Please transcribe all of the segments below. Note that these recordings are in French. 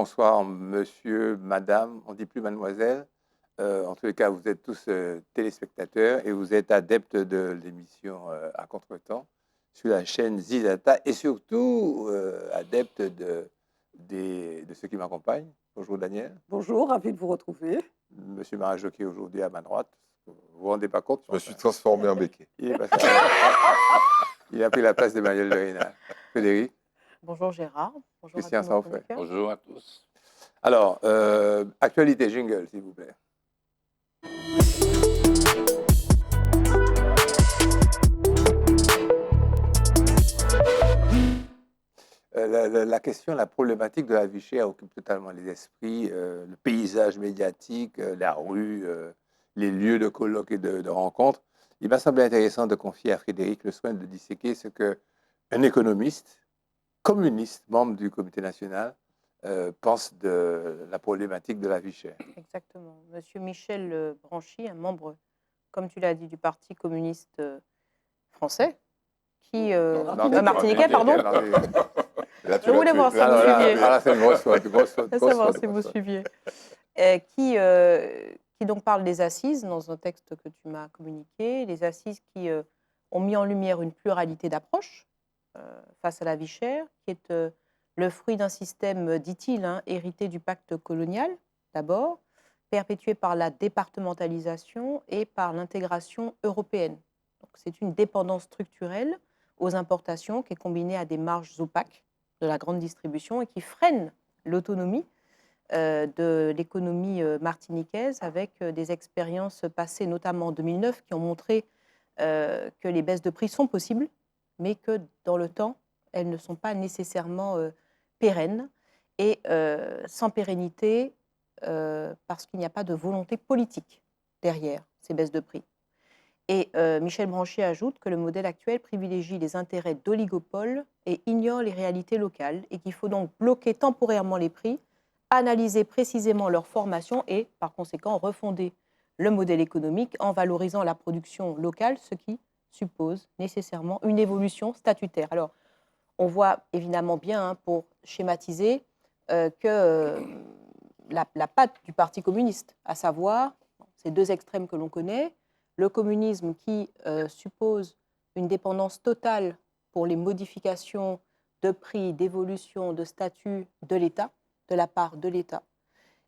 bonsoir, monsieur, madame, on ne dit plus mademoiselle. En tous les cas, vous êtes tous téléspectateurs et vous êtes adeptes de l'émission À Contretemps sur la chaîne Zizata et surtout adeptes de ceux qui m'accompagnent. Bonjour Daniel. Bonjour, ravi de vous retrouver. Monsieur Marajo qui est aujourd'hui à ma droite. Vous vous rendez pas compte? Je me suis transformé en béquet. Il est passé il a pris la place d'Emmanuel Lerina. Frédéric. Bonjour Gérard. Bonjour Christian à tous nos Sanfray. chroniqueurs. Bonjour à tous. Alors, actualité jingle, s'il vous plaît. La question, la problématique de la vie chère occupe totalement les esprits, le paysage médiatique, la rue, les lieux de colloques et de rencontres. Il m'a semblé intéressant de confier à Frédéric le soin de disséquer ce qu'un économiste, communiste, membre du comité national, pense de la problématique de la vie chère. Exactement. Monsieur Michel Branchi, un membre, comme tu l'as dit, du Parti communiste français, qui... martiniquais, pardon. Là, Je voulais voir ça, vous suiviez. Voilà, c'est une grosse faute. Je veux savoir si vous suiviez. Qui donc parle des assises dans un texte que tu m'as communiqué, les assises qui ont mis en lumière une pluralité d'approches face à la vie chère, qui est le fruit d'un système, dit-il, hérité du pacte colonial, d'abord, perpétué par la départementalisation et par l'intégration européenne. Donc, c'est une dépendance structurelle aux importations qui est combinée à des marges opaques de la grande distribution et qui freine l'autonomie de l'économie martiniquaise avec des expériences passées, notamment en 2009, qui ont montré que les baisses de prix sont possibles, mais que dans le temps, elles ne sont pas nécessairement pérennes et sans pérennité parce qu'il n'y a pas de volonté politique derrière ces baisses de prix. Et Michel Branchi ajoute que le modèle actuel privilégie les intérêts d'oligopoles et ignore les réalités locales et qu'il faut donc bloquer temporairement les prix, analyser précisément leur formation et, par conséquent, refonder le modèle économique en valorisant la production locale, ce qui suppose nécessairement une évolution statutaire. Alors, on voit évidemment bien, pour schématiser, que la patte du Parti communiste, à savoir ces deux extrêmes que l'on connaît, le communisme qui suppose une dépendance totale pour les modifications de prix, d'évolution, de statut de l'État, de la part de l'État.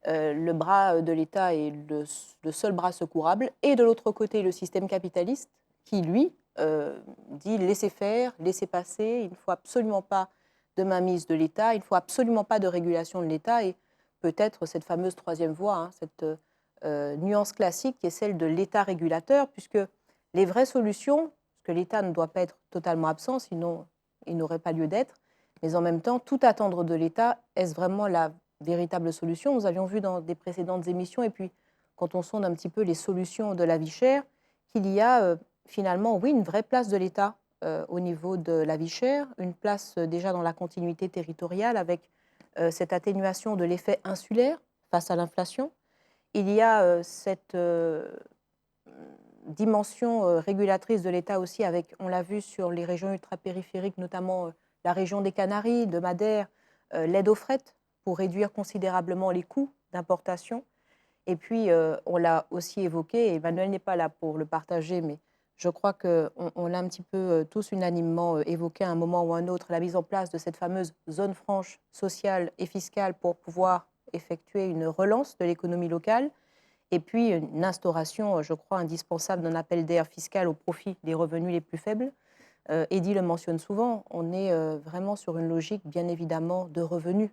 Le bras de l'État est le seul bras secourable. Et de l'autre côté, le système capitaliste qui, lui, dit laissez faire, laissez passer, il ne faut absolument pas de mainmise de l'État, il ne faut absolument pas de régulation de l'État et peut-être cette fameuse troisième voie, cette nuance classique qui est celle de l'État régulateur, puisque les vraies solutions, parce que l'État ne doit pas être totalement absent, sinon il n'aurait pas lieu d'être, mais en même temps, tout attendre de l'État, est-ce vraiment la véritable solution? Nous avions vu dans des précédentes émissions, et puis quand on sonde un petit peu les solutions de la vie chère, qu'il y a finalement, oui, une vraie place de l'État au niveau de la vie chère, une place déjà dans la continuité territoriale avec cette atténuation de l'effet insulaire face à l'inflation. Il y a cette dimension régulatrice de l'État aussi avec, on l'a vu sur les régions ultrapériphériques, notamment la région des Canaries, de Madère, l'aide au fret pour réduire considérablement les coûts d'importation. Et puis, on l'a aussi évoqué, et Emmanuel n'est pas là pour le partager, mais je crois qu'on l'a un petit peu tous unanimement évoqué à un moment ou à un autre, la mise en place de cette fameuse zone franche sociale et fiscale pour pouvoir effectuer une relance de l'économie locale, et puis une instauration, je crois, indispensable d'un appel d'air fiscal au profit des revenus les plus faibles. Eddy le mentionne souvent, on est vraiment sur une logique, bien évidemment, de revenus,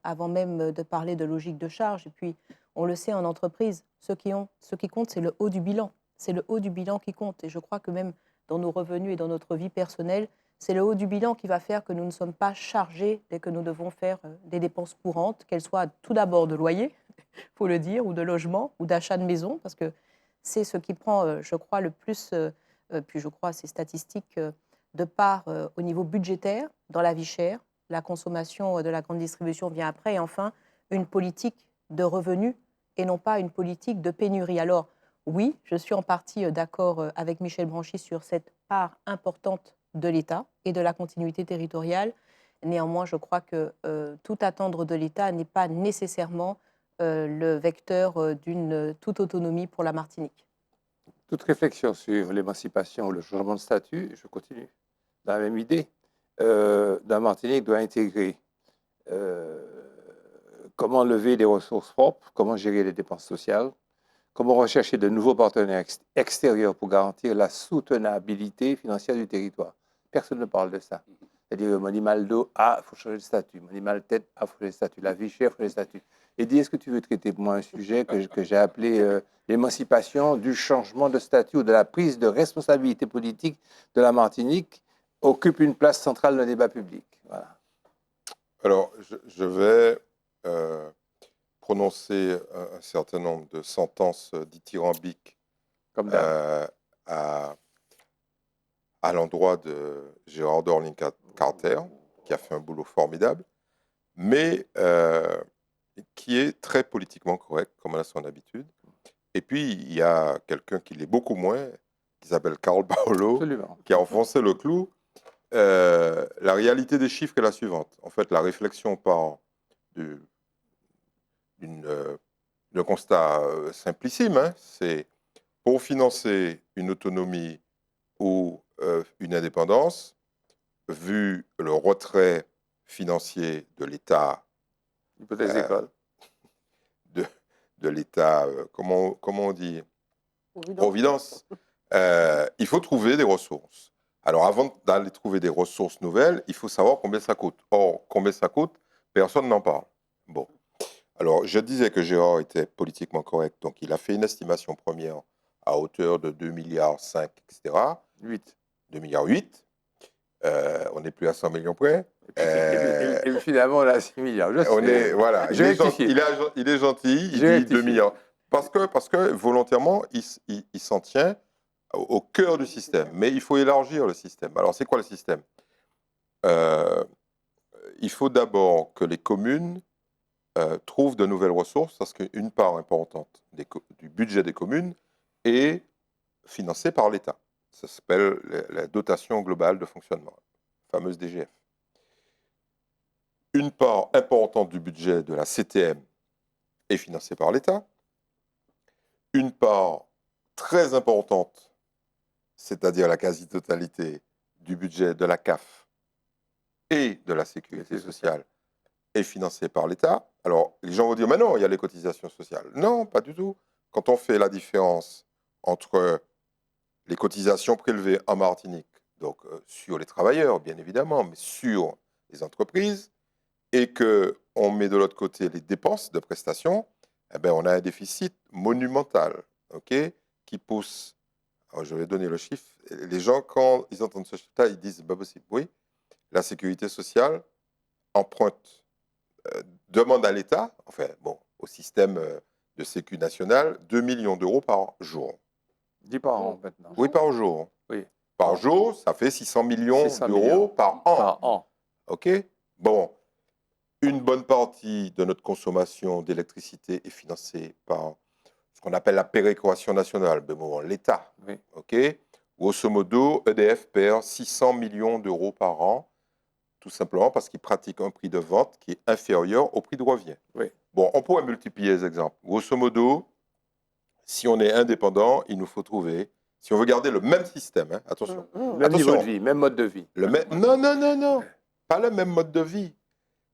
avant même de parler de logique de charge. Et puis, on le sait en entreprise, ce qui compte, c'est le haut du bilan. C'est le haut du bilan qui compte. Et je crois que même dans nos revenus et dans notre vie personnelle, c'est le haut du bilan qui va faire que nous ne sommes pas chargés dès que nous devons faire des dépenses courantes, qu'elles soient tout d'abord de loyer, il faut le dire, ou de logement, ou d'achat de maison, parce que c'est ce qui prend, je crois, le plus, puis je crois, ces statistiques, de part au niveau budgétaire, dans la vie chère. La consommation de la grande distribution vient après. Et enfin, une politique de revenus et non pas une politique de pénurie. Alors, oui, je suis en partie d'accord avec Michel Branchi sur cette part importante de l'État et de la continuité territoriale, Néanmoins, je crois que tout attendre de l'État n'est pas nécessairement le vecteur d'une toute autonomie pour la Martinique. Toute réflexion sur l'émancipation ou le changement de statut, je continue dans la même idée, la Martinique doit intégrer euh, comment lever des ressources propres, comment gérer les dépenses sociales, comment rechercher de nouveaux partenaires extérieurs pour garantir la soutenabilité financière du territoire. Personne ne parle de ça. C'est-à-dire, mon animal d'eau, il faut changer de statut. Mon animal tête, il faut changer de statut. La vie chère, il faut changer de statut. Et dis, est-ce que tu veux traiter pour moi un sujet que j'ai appelé l'émancipation du changement de statut ou de la prise de responsabilité politique de la Martinique occupe une place centrale dans le débat public. Voilà. Alors, je vais prononcer un certain nombre de sentences dithyrambiques Comme d'hab. À l'endroit de Gérard Darling Carter, qui a fait un boulot formidable, mais qui est très politiquement correct, comme on a son habitude. Et puis, il y a quelqu'un qui l'est beaucoup moins, qui s'appelle Carl Paolo, Absolument. qui a enfoncé le clou. La réalité des chiffres est la suivante. En fait, la réflexion part d'un constat simplissime. Hein, c'est pour financer une autonomie ou une indépendance, vu le retrait financier de l'État, Hypothèse d'école. de l'État, comment on dit, Providence, il faut trouver des ressources. Alors, avant d'aller trouver des ressources nouvelles, il faut savoir combien ça coûte. Or, combien ça coûte, personne n'en parle. Bon. Alors, je disais que Gérard était politiquement correct, donc il a fait une estimation première à hauteur de 2,5 milliards, etc. 8. 2,8 milliards. On n'est plus à 100 millions près. Et finalement, on a 6 milliards. Voilà. Il est gentil, il dit 2 milliards. Parce que volontairement, il s'en tient au cœur du système. Mais il faut élargir le système. Alors, c'est quoi le système? Il faut d'abord que les communes trouvent de nouvelles ressources, parce qu'une part importante du budget des communes est financée par l'État. Ça s'appelle la dotation globale de fonctionnement, la fameuse DGF. Une part importante du budget de la CTM est financée par l'État. Une part très importante, c'est-à-dire la quasi-totalité du budget de la CAF et de la Sécurité sociale, est financée par l'État. Alors, les gens vont dire, mais non, il y a les cotisations sociales. Non, pas du tout. Quand on fait la différence entre les cotisations prélevées en Martinique, donc sur les travailleurs, bien évidemment, mais sur les entreprises, et qu'on met de l'autre côté les dépenses de prestations, eh bien, on a un déficit monumental, qui pousse. Alors, je vais donner le chiffre. Les gens, quand ils entendent ce chiffre-là, ils disent, c'est pas possible. Oui, la sécurité sociale emprunte, demande à l'État, au système de sécu national, 2 millions d'euros par jour. 10 par an maintenant. Oui, par jour. Oui. Par jour, ça fait 600 millions d'euros par an. Par an. OK? Bon, une bonne partie de notre consommation d'électricité est financée par ce qu'on appelle la péréquation nationale, l'État. Oui. OK? Grosso modo, EDF perd 600 millions d'euros par an, tout simplement parce qu'il pratique un prix de vente qui est inférieur au prix de revient. Oui. Bon, on pourrait multiplier les exemples. Grosso modo, si on est indépendant, il nous faut trouver, si on veut garder le même système, hein, attention. Même niveau de vie, même mode de vie. Non, pas le même mode de vie.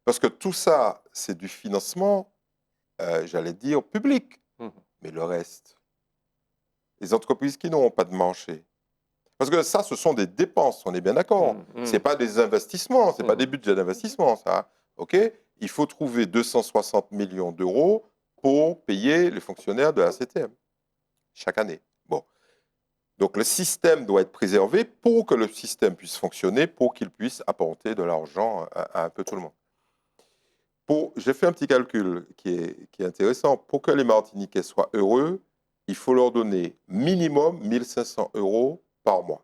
Parce que tout ça, c'est du financement, j'allais dire, public. Mais le reste, les entreprises qui n'ont pas de marché. Parce que ça, ce sont des dépenses, on est bien d'accord. Ce n'est pas des investissements, ce n'est pas des budgets d'investissement, ça. OK? Il faut trouver 260 millions d'euros pour payer les fonctionnaires de la CTM chaque année. Bon. Donc le système doit être préservé pour que le système puisse fonctionner, pour qu'il puisse apporter de l'argent à un peu tout le monde. J'ai fait un petit calcul qui est intéressant. Pour que les Martiniquais soient heureux, il faut leur donner minimum 1 500 euros par mois.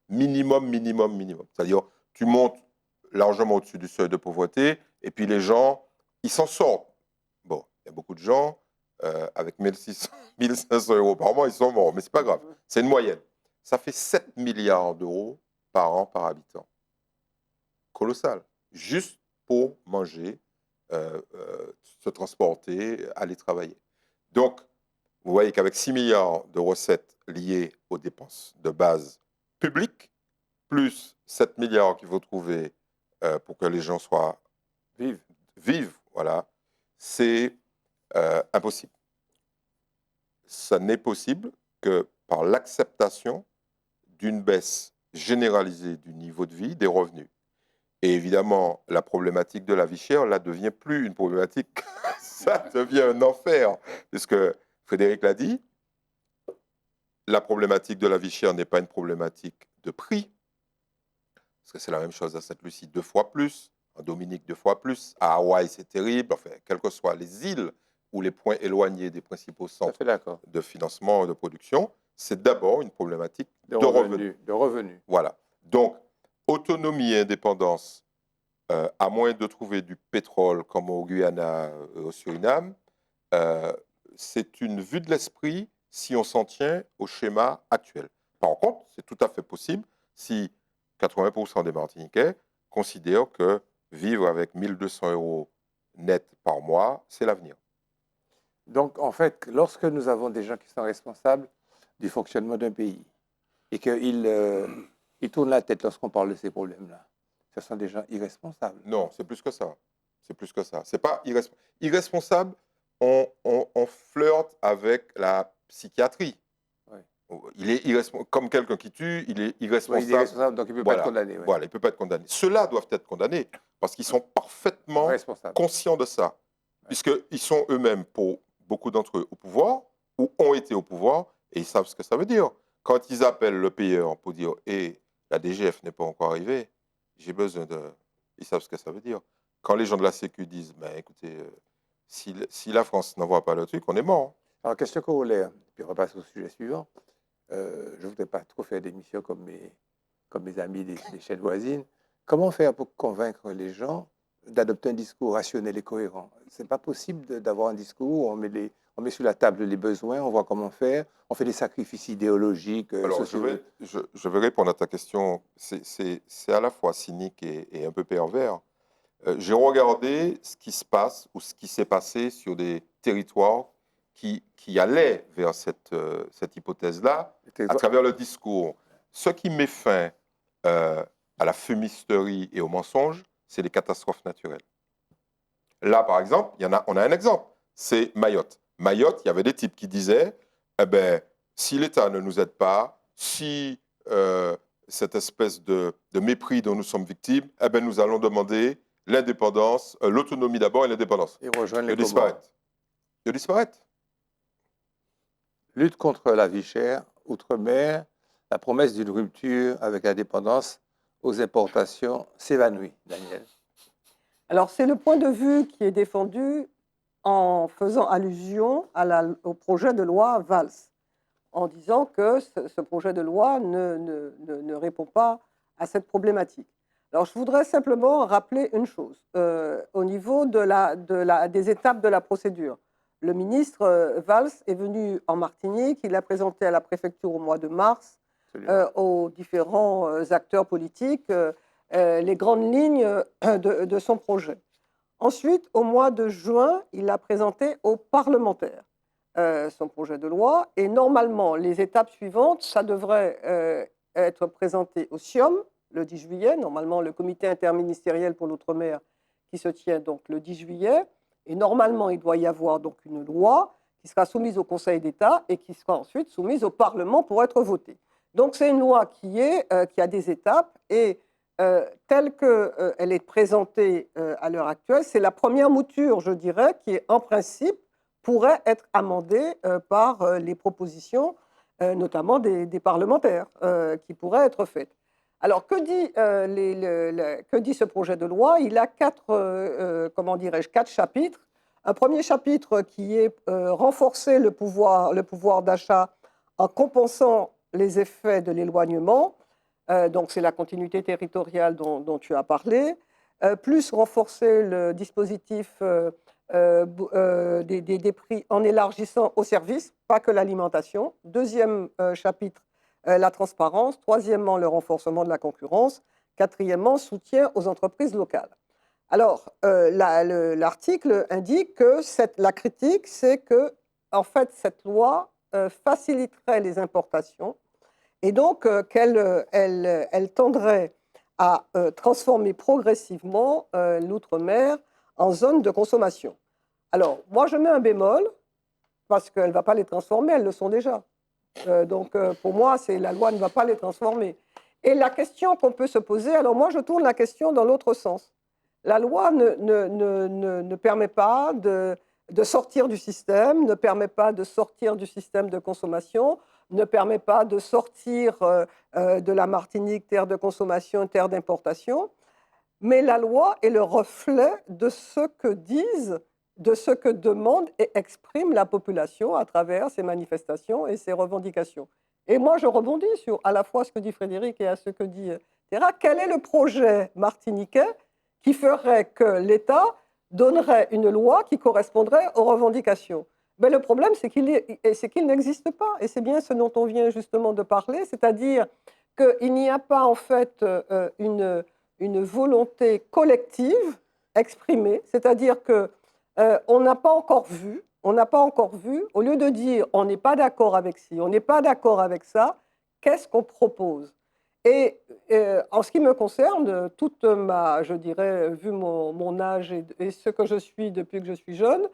Minimum. C'est-à-dire, tu montes largement au-dessus du seuil de pauvreté, et puis les gens, ils s'en sortent. Bon, il y a beaucoup de gens, avec 1 500 euros par mois, ils sont morts, mais c'est pas grave. C'est une moyenne. Ça fait 7 milliards d'euros par an par habitant. Colossal. juste pour manger, se transporter, aller travailler. Donc, vous voyez qu'avec 6 milliards de recettes liées aux dépenses de base publiques, plus 7 milliards qu'il faut trouver pour que les gens vivent, voilà, c'est impossible. Ça n'est possible que par l'acceptation d'une baisse généralisée du niveau de vie, des revenus. Et évidemment, la problématique de la vie chère, là, devient plus une problématique, ça devient un enfer. Puisque Frédéric l'a dit, la problématique de la vie chère n'est pas une problématique de prix, parce que c'est la même chose à Sainte-Lucie, 2 fois plus, en Dominique 2 fois plus, à Hawaï c'est terrible, enfin, quelles que soient les îles ou les points éloignés des principaux centres de financement et de production, c'est d'abord une problématique de revenus. Voilà. Donc, autonomie et indépendance, à moins de trouver du pétrole comme au Guyana, au Suriname, c'est une vue de l'esprit si on s'en tient au schéma actuel. Par contre, c'est tout à fait possible si 80% des Martiniquais considèrent que vivre avec 1 200 € net par mois, c'est l'avenir. Donc, en fait, lorsque nous avons des gens qui sont responsables du fonctionnement d'un pays et qu'ils tournent la tête lorsqu'on parle de ces problèmes-là, ce sont des gens irresponsables. Non, c'est plus que ça. C'est plus que ça. C'est pas irresponsable. On flirte avec la psychiatrie. Oui. Il est irresponsable. Comme quelqu'un qui tue, il est irresponsable. Oui, il est irresponsable, donc il ne peut pas être condamné. Oui. Voilà, il ne peut pas être condamné. Ceux-là doivent être condamnés parce qu'ils sont parfaitement conscients de ça. Puisqu'ils sont eux-mêmes, pour beaucoup d'entre eux, au pouvoir ou ont été au pouvoir et ils savent ce que ça veut dire. Quand ils appellent le payeur pour dire « Eh, la DGF n'est pas encore arrivée, j'ai besoin de… » Ils savent ce que ça veut dire. Quand les gens de la Sécu disent « Écoutez, si la France n'envoie pas le truc, on est mort. » Alors, question corollaire, puis on repasse au sujet suivant. Je ne voudrais pas trop faire d'émissions comme mes amis des chaînes voisines. Comment faire pour convaincre les gens d'adopter un discours rationnel et cohérent? Ce n'est pas possible d'avoir un discours où on met sur la table les besoins, on voit comment faire, on fait des sacrifices idéologiques. Alors, je vais répondre à ta question. C'est à la fois cynique et un peu pervers. J'ai regardé ce qui se passe ou ce qui s'est passé sur des territoires qui allaient vers cette hypothèse-là à travers le discours. Ce qui met fin à la fumisterie et au mensonge, c'est les catastrophes naturelles. Là, par exemple, on a un exemple, c'est Mayotte. Mayotte, il y avait des types qui disaient si l'État ne nous aide pas, si cette espèce de mépris dont nous sommes victimes, nous allons demander l'indépendance, l'autonomie d'abord et l'indépendance. Et rejoindre les De disparaître. Lutte contre la vie chère, outre-mer, la promesse d'une rupture avec la dépendance aux importations s'évanouit. Daniel. Alors, c'est le point de vue qui est défendu en faisant allusion au projet de loi Valls, en disant que ce projet de loi ne répond pas à cette problématique. Alors, je voudrais simplement rappeler une chose. Au niveau des étapes de la procédure, le ministre Valls est venu en Martinique, il a présenté à la préfecture au mois de mars aux différents acteurs politiques les grandes lignes de son projet. Ensuite, au mois de juin, il a présenté aux parlementaires son projet de loi. Et normalement, les étapes suivantes, ça devrait être présenté au CIOM le 10 juillet. Normalement, le comité interministériel pour l'outre-mer qui se tient donc le 10 juillet. Et normalement, il doit y avoir donc une loi qui sera soumise au Conseil d'État et qui sera ensuite soumise au Parlement pour être votée. Donc, c'est une loi qui a des étapes et telle qu'elle est présentée à l'heure actuelle, c'est la première mouture, je dirais, qui, en principe, pourrait être amendée par les propositions, notamment des parlementaires, qui pourraient être faites. Alors, que dit ce projet de loi? Il a quatre chapitres. Un premier chapitre qui est renforcer le pouvoir d'achat en compensant les effets de l'éloignement. Donc, c'est la continuité territoriale dont tu as parlé. Plus renforcer le dispositif des prix en élargissant aux services, pas que l'alimentation. Deuxième chapitre, la transparence. Troisièmement, le renforcement de la concurrence. Quatrièmement, soutien aux entreprises locales. Alors, l'article indique que la critique, c'est que, en fait, cette loi faciliterait les importations et donc elle tendrait à transformer progressivement l'outre-mer en zone de consommation. Alors, moi, je mets un bémol, parce qu'elle ne va pas les transformer, elles le sont déjà. Donc, pour moi, la loi ne va pas les transformer. Et la question qu'on peut se poser, alors moi, je tourne la question dans l'autre sens. La loi ne permet pas de sortir du système, ne permet pas de sortir du système de consommation, ne permet pas de sortir de la Martinique, terre de consommation, terre d'importation. Mais la loi est le reflet de ce que disent, de ce que demande et exprime la population à travers ses manifestations et ses revendications. Et moi, je rebondis sur à la fois ce que dit Frédéric et à ce que dit Terra. Quel est le projet martiniquais qui ferait que l'État donnerait une loi qui correspondrait aux revendications? Mais le problème, c'est qu'il n'existe pas. Et c'est bien ce dont on vient justement de parler, c'est-à-dire qu'il n'y a pas en fait une volonté collective exprimée, c'est-à-dire qu'on n'a pas encore vu, au lieu de dire on n'est pas d'accord avec ci, on n'est pas d'accord avec ça, qu'est-ce qu'on propose? Et en ce qui me concerne, toute ma, je dirais, vu mon âge et ce que je suis depuis que je suis jeune,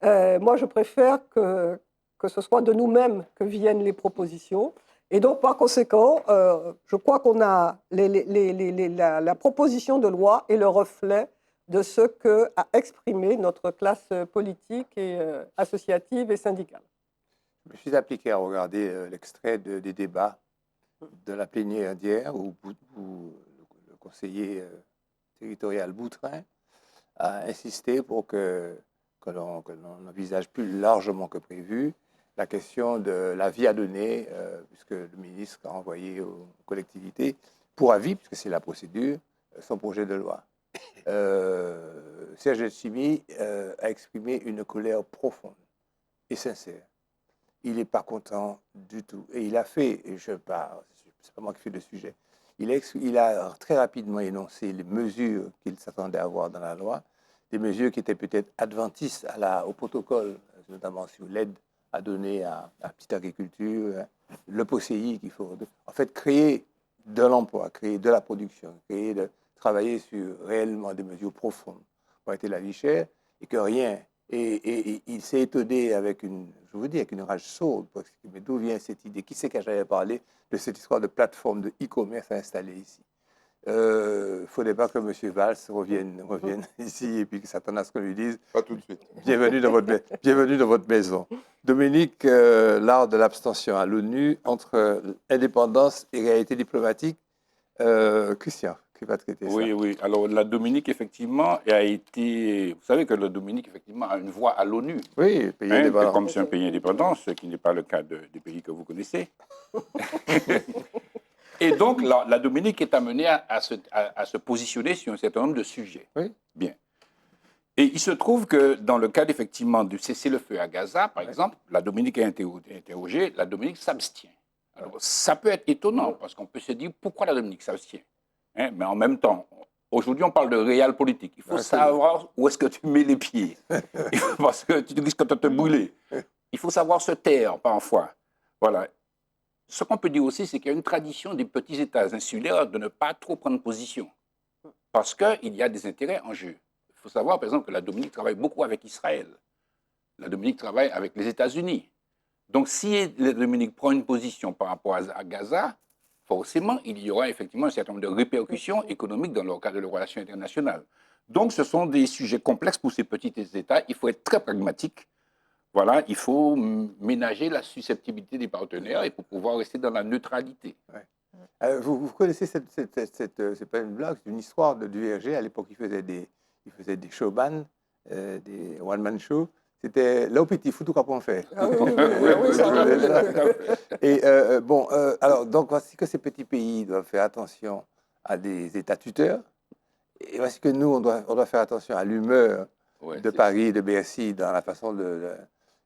moi je préfère que ce soit de nous-mêmes que viennent les propositions. Et donc, par conséquent, je crois qu'on a la proposition de loi est le reflet de ce qu'a exprimé notre classe politique et associative et syndicale. Je me suis appliqué à regarder l'extrait des débats de la plénière d'hier où le conseiller territorial Boutrin a insisté pour que l'on envisage plus largement que prévu la question de la vie à donner, puisque le ministre a envoyé aux collectivités pour avis, puisque c'est la procédure, son projet de loi. Serge Letchimy a exprimé une colère profonde et sincère. Il n'est pas content du tout. Et il a fait, et c'est pas moi qui fais le sujet, il a très rapidement énoncé les mesures qu'il s'attendait à voir dans la loi, des mesures qui étaient peut-être adventistes au protocole, notamment sur l'aide à donner à la petite agriculture, le POCI qu'il faut, en fait, créer de l'emploi, créer de la production, travailler sur réellement des mesures profondes pour arrêter la vie chère, et que rien. Et il s'est étonné avec avec une rage sourde, parce que, mais d'où vient cette idée? Qui c'est que j'avais parlé de cette histoire de plateforme de e-commerce installée ici? Il ne faudrait pas que M. Valls revienne ici et puis que s'attende à ce qu'on lui dise Pas tout de suite. bienvenue dans votre maison. Dominique, l'art de l'abstention à l'ONU entre indépendance et réalité diplomatique. Christian, qui va traiter ça? Oui. Alors, la Dominique, effectivement, a été... Vous savez que la Dominique, effectivement, a une voix à l'ONU. Oui, pays indépendant. Comme c'est un pays indépendant, ce qui n'est pas le cas des pays que vous connaissez. Et donc, la Dominique est amenée à se positionner sur un certain nombre de sujets. Oui. Bien. Et il se trouve que dans le cadre, effectivement, du cessez-le-feu à Gaza, par exemple, la Dominique est interrogée, la Dominique s'abstient. Alors, ça peut être étonnant, parce qu'on peut se dire, pourquoi la Dominique s'abstient? Mais en même temps, aujourd'hui, on parle de réel politique. Il faut savoir où est-ce que tu mets les pieds. Parce que tu risques de te brûler. Il faut savoir se taire, parfois. Voilà. Ce qu'on peut dire aussi, c'est qu'il y a une tradition des petits États insulaires de ne pas trop prendre position. Parce qu'il y a des intérêts en jeu. Il faut savoir, par exemple, que la Dominique travaille beaucoup avec Israël. La Dominique travaille avec les États-Unis. Donc, si la Dominique prend une position par rapport à Gaza, forcément, il y aura effectivement un certain nombre de répercussions économiques dans le cadre de relations internationales. Donc, ce sont des sujets complexes pour ces petits États. Il faut être très pragmatique. Voilà, il faut ménager la susceptibilité des partenaires et pour pouvoir rester dans la neutralité. Ouais. Vous connaissez c'est pas une blague, c'est une histoire du VRG. À l'époque, il faisait des showman, des one-man shows. C'était là au petit foutu qu'on fait. Ah oui, ça. Et alors, donc, voici que ces petits pays doivent faire attention à des États tuteurs. Et voici que nous, on doit faire attention à l'humeur de Paris, de Bercy, dans la façon de...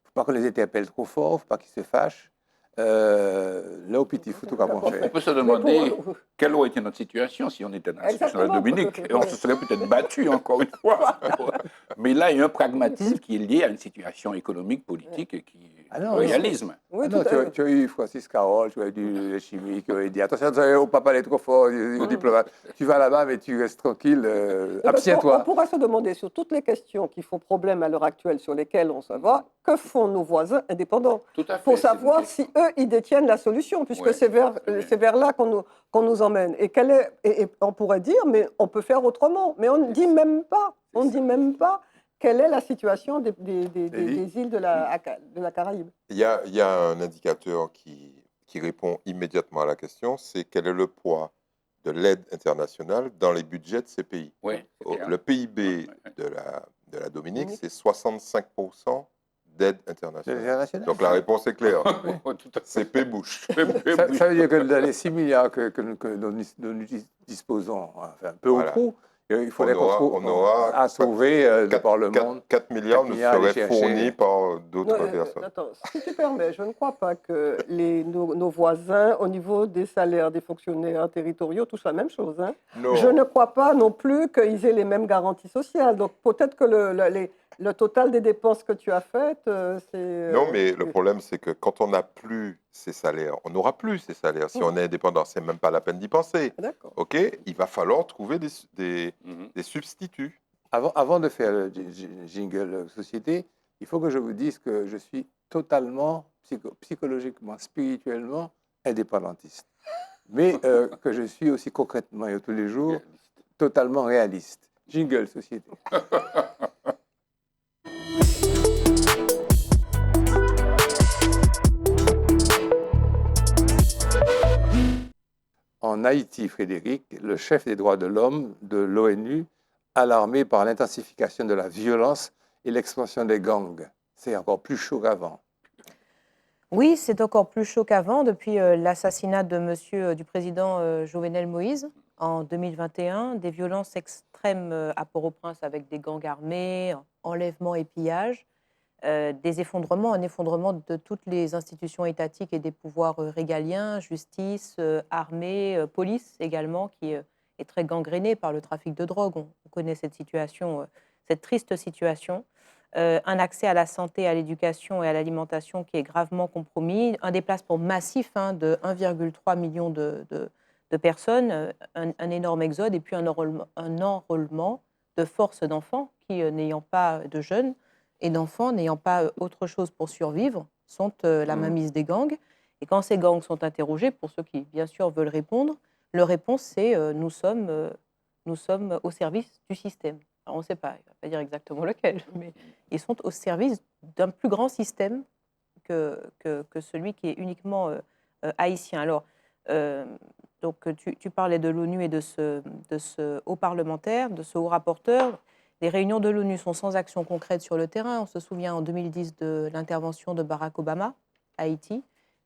Il ne faut pas qu'on les interpelle trop fort, il ne faut pas qu'ils se fâchent. là, au petit fou, tout comme on On fait. peut se Mais demander pour- quelle aurait été notre situation si on était dans la situation de la Exactement. Dominique. Et on se serait peut-être battu encore une fois. Mais là, il y a un pragmatisme qui est lié à une situation économique, politique et qui Ah non, réalisme. Oui, Ah tout non, à fait. tu as eu Francis Carole, tu as eu le chimie qui aurait dit attention, au papa est trop fort, au diplomate. Tu vas là-bas, mais tu restes tranquille, Mais parce qu'on- On abstiens-toi. pourra se demander sur toutes les questions qui font problème à l'heure actuelle, sur lesquelles on se voit, que font nos voisins indépendants Tout à fait. pour c'est une savoir question. si eux, ils détiennent la solution, puisque Ouais, c'est vers, très bien. c'est vers là qu'on nous emmène. Et on pourrait dire, mais on peut faire autrement. Mais on ne dit même pas, on ne dit même pas quelle est la situation des îles de la Caraïbe. Il y a un indicateur qui répond immédiatement à la question, c'est quel est le poids de l'aide internationale dans les budgets de ces pays. Oui, c'est clair. Le PIB Ouais. de la Dominique, Dominique. c'est 65% d'aide internationale. International. Donc la réponse est claire, Tout à fait. c'est P-bouche. Ça veut dire que dans les 6 milliards dont nous disposons, enfin, peu Voilà. ou prou, il faudrait on aura à sauver par le monde. 4 milliards 4 nous milliards à aller seraient chercher. fournis par d'autres Non, personnes. attends, si tu permets, je ne crois pas que nos voisins, au niveau des salaires des fonctionnaires territoriaux, touchent la même chose. Hein. Non. Je ne crois pas non plus qu'ils aient les mêmes garanties sociales. Donc peut-être que le total des dépenses que tu as faites, c'est... Non, mais le problème, c'est que quand on n'a plus ces salaires, on n'aura plus ces salaires. Si on est indépendant, c'est même pas la peine d'y penser. D'accord. OK? Il va falloir trouver des Mhm. substituts. Avant de faire le jingle société, il faut que je vous dise que je suis totalement, psychologiquement, spirituellement indépendantiste. Mais que je suis aussi concrètement et tous les jours totalement réaliste. Jingle société. En Haïti, Frédéric, le chef des droits de l'homme de l'ONU, alarmé par l'intensification de la violence et l'expansion des gangs. C'est encore plus chaud qu'avant. Oui, c'est encore plus chaud qu'avant depuis l'assassinat du président Jovenel Moïse en 2021. Des violences extrêmes à Port-au-Prince avec des gangs armés, enlèvements et pillages, un effondrement de toutes les institutions étatiques et des pouvoirs régaliens, justice, armée, police également, qui est très gangrénée par le trafic de drogue. On connaît cette situation, cette triste situation. Un accès à la santé, à l'éducation et à l'alimentation qui est gravement compromis, un déplacement massif de 1,3 million de personnes, un énorme exode et puis un enrôlement de force d'enfants qui, n'ayant pas de jeunes et d'enfants, n'ayant pas autre chose pour survivre, sont la mainmise des gangs. Et quand ces gangs sont interrogés, pour ceux qui, bien sûr, veulent répondre, leur réponse, c'est nous sommes au service du système. Alors, on ne sait pas, il ne va pas dire exactement lequel, mais ils sont au service d'un plus grand système que celui qui est uniquement haïtien. Alors, donc, tu parlais de l'ONU et de ce haut parlementaire, de ce haut rapporteur. Les réunions de l'ONU sont sans action concrète sur le terrain. On se souvient en 2010 de l'intervention de Barack Obama à Haïti,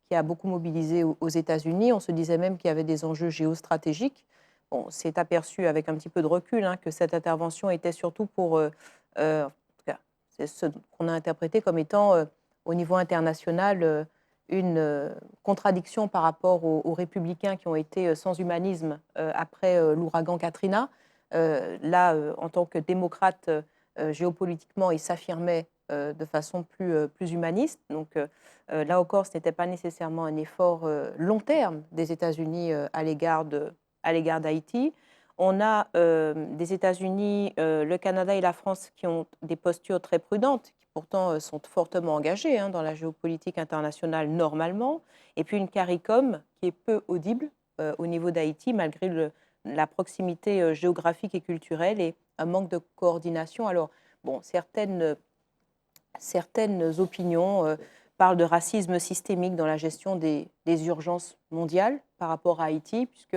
qui a beaucoup mobilisé aux États-Unis. On se disait même qu'il y avait des enjeux géostratégiques. On s'est aperçu avec un petit peu de recul que cette intervention était surtout pour, en tout cas, c'est ce qu'on a interprété comme étant au niveau international une contradiction par rapport aux républicains qui ont été sans humanisme après l'ouragan Katrina. Là, en tant que démocrate, géopolitiquement, il s'affirmait de façon plus humaniste. Donc là encore, ce n'était pas nécessairement un effort long terme des États-Unis à l'égard d'Haïti. On a des États-Unis, le Canada et la France qui ont des postures très prudentes, qui pourtant sont fortement engagées dans la géopolitique internationale normalement, et puis une CARICOM qui est peu audible au niveau d'Haïti, malgré la proximité géographique et culturelle et un manque de coordination. Alors, bon, certaines opinions parlent de racisme systémique dans la gestion des urgences mondiales par rapport à Haïti, puisque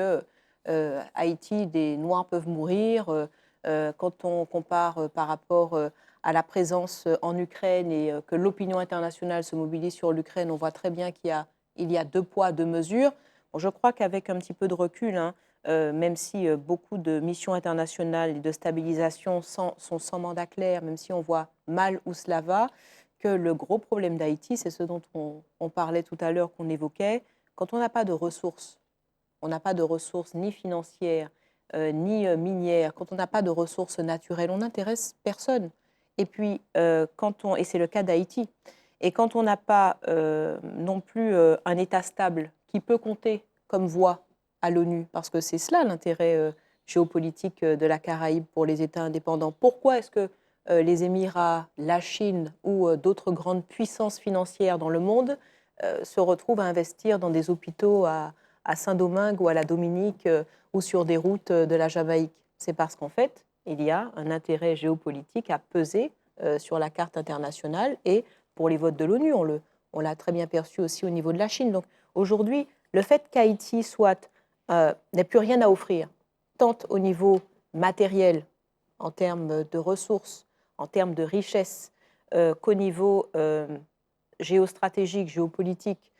Haïti, des Noirs peuvent mourir. Quand on compare par rapport à la présence en Ukraine et que l'opinion internationale se mobilise sur l'Ukraine, on voit très bien qu'il y a deux poids, deux mesures. Bon, je crois qu'avec un petit peu de recul, même si beaucoup de missions internationales et de stabilisation sont sans mandat clair, même si on voit mal où cela va, que le gros problème d'Haïti, c'est ce dont on parlait tout à l'heure, qu'on évoquait, quand on n'a pas de ressources, on n'a pas de ressources ni financières, ni minières, quand on n'a pas de ressources naturelles, on n'intéresse personne. Et puis, et c'est le cas d'Haïti, et quand on n'a pas non plus un État stable qui peut compter comme voix à l'ONU, parce que c'est cela l'intérêt géopolitique de la Caraïbe pour les États indépendants. Pourquoi est-ce que les Émirats, la Chine ou d'autres grandes puissances financières dans le monde se retrouvent à investir dans des hôpitaux à Saint-Domingue ou à la Dominique ou sur des routes de la Jamaïque? C'est parce qu'en fait, il y a un intérêt géopolitique à peser sur la carte internationale et pour les votes de l'ONU. On l'a très bien perçu aussi au niveau de la Chine. Donc aujourd'hui, le fait qu'Haïti n'ait plus rien à offrir, tant au niveau matériel, en termes de ressources, en termes de richesse, qu'au niveau géostratégique, géopolitique,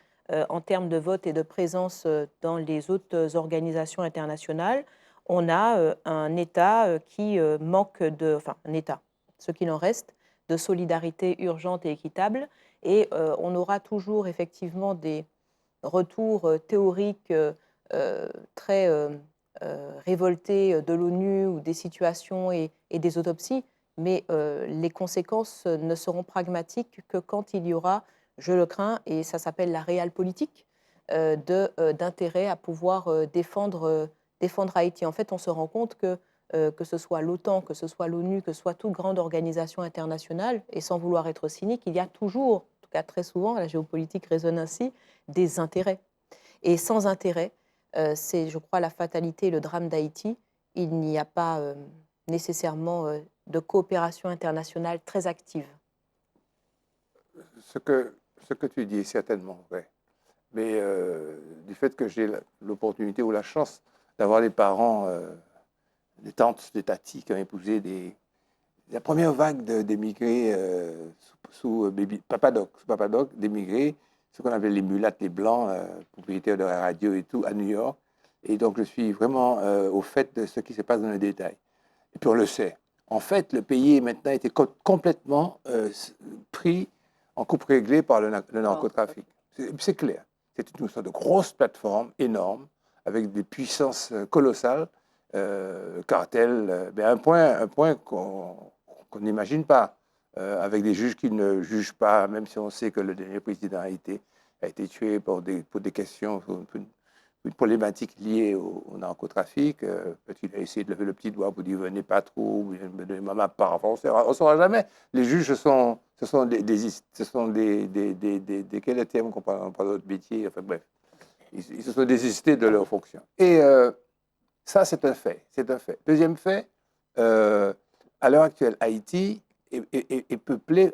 en termes de vote et de présence dans les autres organisations internationales, on a un État qui manque un État, ce qu'il en reste, de solidarité urgente et équitable. Et on aura toujours effectivement des retours théoriques très révoltés de l'ONU ou des situations et des autopsies, mais les conséquences ne seront pragmatiques que quand il y aura, je le crains, et ça s'appelle la réelle politique, d'intérêt à pouvoir défendre Haïti. En fait, on se rend compte que ce soit l'OTAN, que ce soit l'ONU, que ce soit toute grande organisation internationale, et sans vouloir être cynique, il y a toujours, en tout cas très souvent, la géopolitique résonne ainsi, des intérêts. Et sans intérêt, c'est, je crois, la fatalité et le drame d'Haïti. Il n'y a pas nécessairement de coopération internationale très active. Ce que tu dis est certainement vrai. Mais du fait que j'ai l'opportunité ou la chance d'avoir des parents, des tantes, des tatis qui ont épousé la première vague d'émigrés sous Papa Doc, d'émigrés, ce qu'on appelait les mulattes, les blancs, propriétaires de la radio et tout, à New York. Et donc, je suis vraiment au fait de ce qui se passe dans le détail. Et puis, on le sait. En fait, le pays maintenant a été complètement pris en coupe réglée par le narcotrafic. C'est clair. C'est une sorte de grosse plateforme énorme, avec des puissances colossales, cartels, mais un point qu'on n'imagine pas, avec des juges qui ne jugent pas, même si on sait que le dernier président a été tué pour des questions, pour une problématique liée au narcotrafic. Il a essayé de lever le petit doigt pour dire « venez pas trop », me donner ma part. On ne saura jamais. Les juges, ce sont des quel est le terme qu'on parle d'autres métiers, enfin bref. Ils se sont désistés de leur fonction. Et ça, c'est un fait. Deuxième fait, à l'heure actuelle, Haïti est peuplé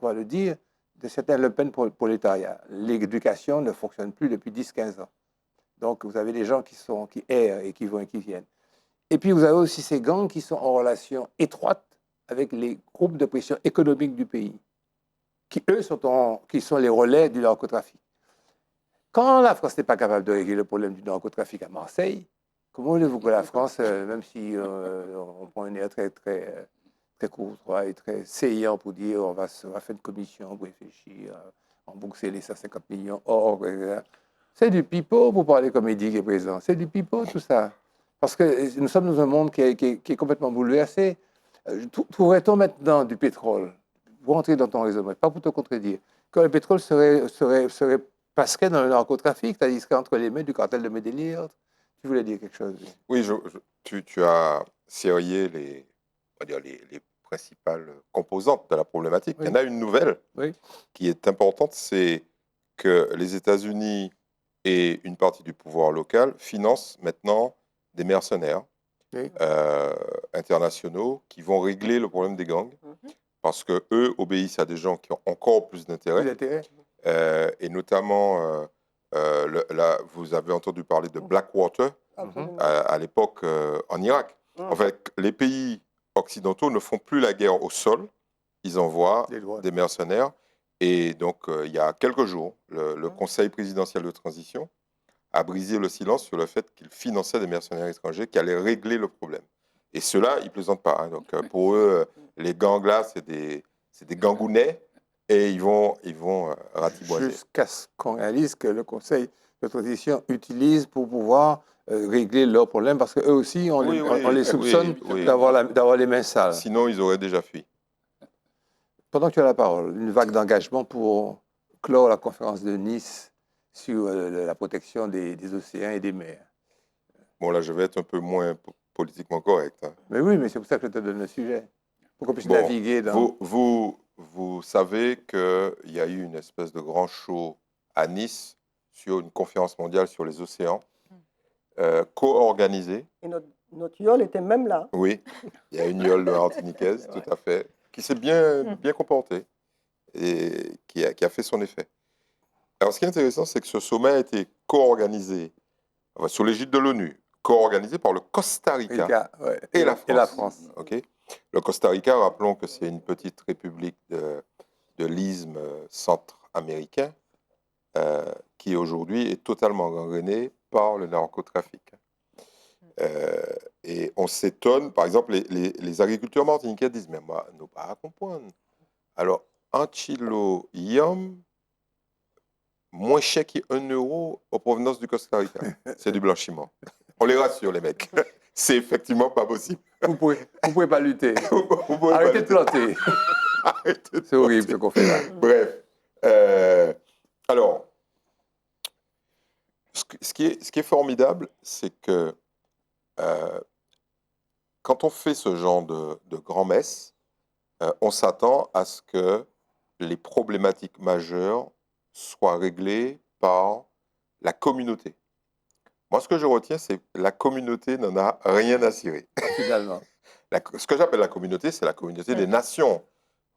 on va le dire, de certains Le Pen prolétariat. L'éducation ne fonctionne plus depuis 10-15 ans. Donc, vous avez des gens qui errent et qui vont et qui viennent. Et puis, vous avez aussi ces gangs qui sont en relation étroite avec les groupes de pression économique du pays, qui, eux, qui sont les relais du narcotrafic. Quand la France n'est pas capable de régler le problème du narcotrafic à Marseille, comment voulez-vous que la France, même si on prend une air très courtois et très saillant pour dire on va faire une commission pour réfléchir, rembourser les 150 millions hors, etc. C'est du pipeau pour parler comme il dit qui est présent. C'est du pipeau tout ça. Parce que nous sommes dans un monde qui est complètement bouleversé. Trouverait-on maintenant du pétrole, vous rentrez dans ton raisonnement, pas pour te contredire, que le pétrole passerait dans le narcotrafic, c'est-à-dire serait entre les mains du cartel de Medellín? Tu voulais dire quelque chose? Oui, tu as serré les principales composantes de la problématique. Oui. Il y en a une nouvelle qui est importante, c'est que les États-Unis et une partie du pouvoir local financent maintenant des mercenaires internationaux qui vont régler le problème des gangs, parce qu'eux obéissent à des gens qui ont encore plus d'intérêt. Et notamment, vous avez entendu parler de Blackwater à l'époque en Irak. En fait, les pays occidentaux ne font plus la guerre au sol, ils envoient des mercenaires. Et donc, il y a quelques jours, le Conseil présidentiel de transition a brisé le silence sur le fait qu'il finançait des mercenaires étrangers qui allaient régler le problème. Et ceux-là, ils ne plaisantent pas. Hein. Donc, pour eux, les gangs là, c'est C'est des gangounets et ils vont ratiboiser. Jusqu'à ce qu'on réalise que le Conseil de transition utilise pour pouvoir régler leurs problèmes, parce qu'eux aussi, on les soupçonne d'avoir les mains sales. Sinon, ils auraient déjà fui. Pendant que tu as la parole, une vague d'engagement pour clore la conférence de Nice sur la protection des océans et des mers. Bon, là, je vais être un peu moins politiquement correct. Hein. Mais oui, mais c'est pour ça que je te donne le sujet. Pour qu'on puisse naviguer dans... Vous savez qu'il y a eu une espèce de grand show à Nice sur une conférence mondiale sur les océans, co-organisée. Et notre yole était même là. Oui, il y a une yole de Martiniquaise, tout à fait, qui s'est bien comportée et qui a fait son effet. Alors, ce qui est intéressant, c'est que ce sommet a été co-organisé sous l'égide de l'ONU, co-organisé par le Costa Rica et la France. Okay. Le Costa Rica, rappelons que c'est une petite république de l'isthme centra-américain qui aujourd'hui est totalement gangrénée par le narcotrafic. Et on s'étonne, par exemple, les agriculteurs martiniquais disent, mais moi, nous pas à comprendre. Alors, un kilo yam, moins cher qu'1 euro en provenance du Costa Rica. C'est du blanchiment. On les rassure, les mecs. C'est effectivement pas possible. Vous pouvez pas lutter. Vous pouvez Arrêtez de planter. C'est horrible ce qu'on fait là. Bref. Alors, ce qui est formidable, c'est que quand on fait ce genre de grand-messe, on s'attend à ce que les problématiques majeures soient réglées par la communauté. Moi, ce que je retiens, c'est que la communauté n'en a rien à cirer. Finalement. Ce que j'appelle la communauté, c'est la communauté des nations.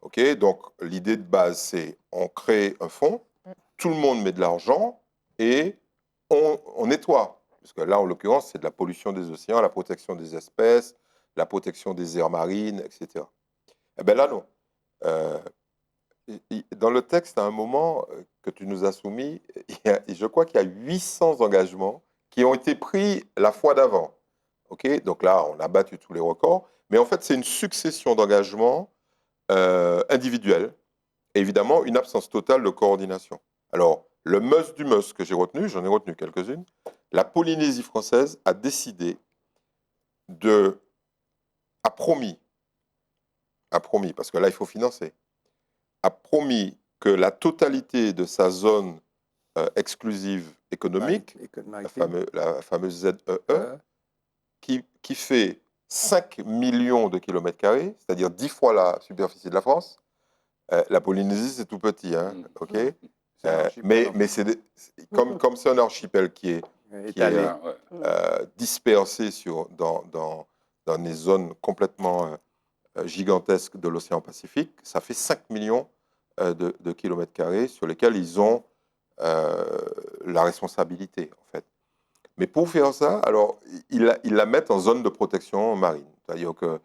Okay, donc, l'idée de base, c'est on crée un fonds, tout le monde met de l'argent et on nettoie. Parce que là, en l'occurrence, c'est de la pollution des océans, la protection des espèces, la protection des aires marines, etc. Eh bien là, non. Dans le texte, à un moment que tu nous as soumis, je crois qu'il y a 800 engagements qui ont été pris la fois d'avant. Okay, donc là, on a battu tous les records. Mais en fait, c'est une succession d'engagements individuels. Et évidemment, une absence totale de coordination. Alors, le must du must que j'ai retenu, j'en ai retenu quelques-unes, la Polynésie française a décidé a promis, parce que là, il faut financer, a promis que la totalité de sa zone exclusive économique, la fameuse ZEE, qui fait 5 millions de kilomètres carrés, c'est-à-dire 10 fois la superficie de la France. La Polynésie, c'est tout petit, hein, ok. Mais c'est comme c'est un archipel qui est dispersé dans des zones complètement gigantesques de l'océan Pacifique, ça fait 5 millions de kilomètres carrés sur lesquels ils ont la responsabilité, en fait. Mais pour faire ça, alors, ils la mettent en zone de protection marine. C'est-à-dire que